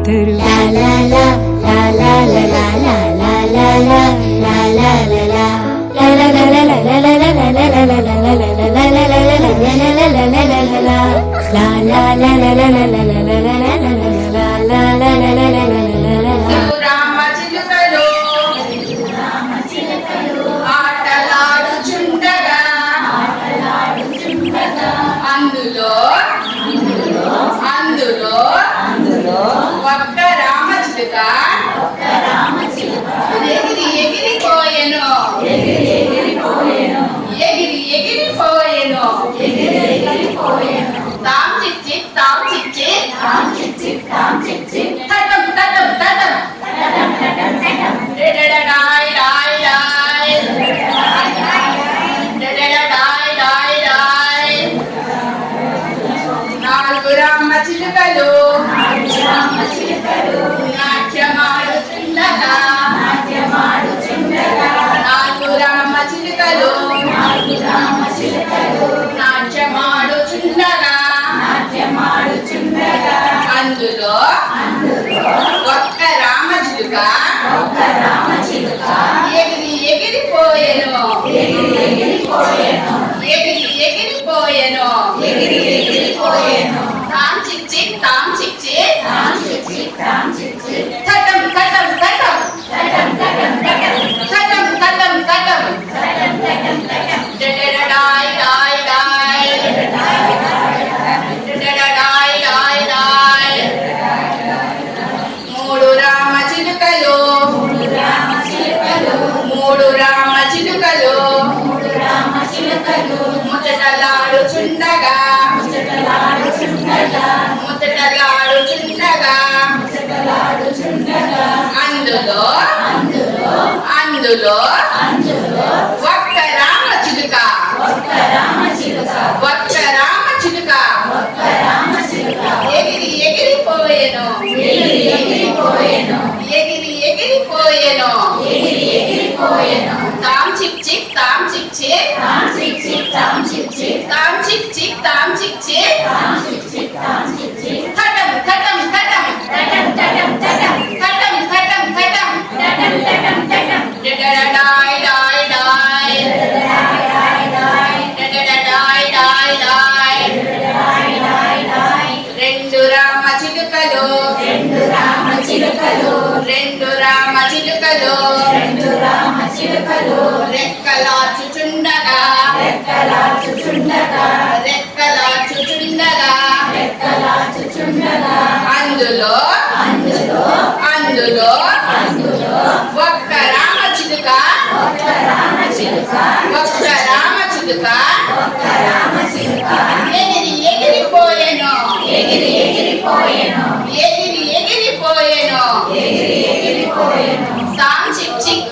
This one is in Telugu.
అందరూ ఒక్క రామచిలుక ఎగిరి ఎగిరిపోయెను ఎగిరి ఎగిరిపోయెను తాం చిచ్చి తటం తటం తటం డెడడడాయ్ డాయ్ డాయ్ డెడడడాయ్ డాయ్ డాయ్ నాలుగు రామచిలుకలు నాట్యమాడుచుండగా నాలుగు రామచిలుకలు నాట్యమాడుచుండగా అందులో ఒక్క రామచిలుక ఎగిరి ఎగిరిపోయెను ఎగిరి ఎగిరిపోయెను తాం చిచ్చి తటం తటం తటం తటం తటం తటం డెడడడాయ్ డాయ్ డాయ్ డెడడడాయ్ డాయ్ డాయ్ మూడు రామచిలుకలు ముచ్చటలాడుచుండగా అందులో ఒక్క రామచిలుక ఎగిరి ఎగిరిపోయెను తాం చిక్ తటం తటం తటం డెడడడాయ్ డాయ్ డాయ్ డెడడడాయ్ డాయ్ డాయ్ రెండు రామచిలుకలు రెక్కలార్చుచుండగా అందులో ఒక్క రామచిలుక ఎగిరి ఎగిరిపోయెను తాం చిక్ చిక్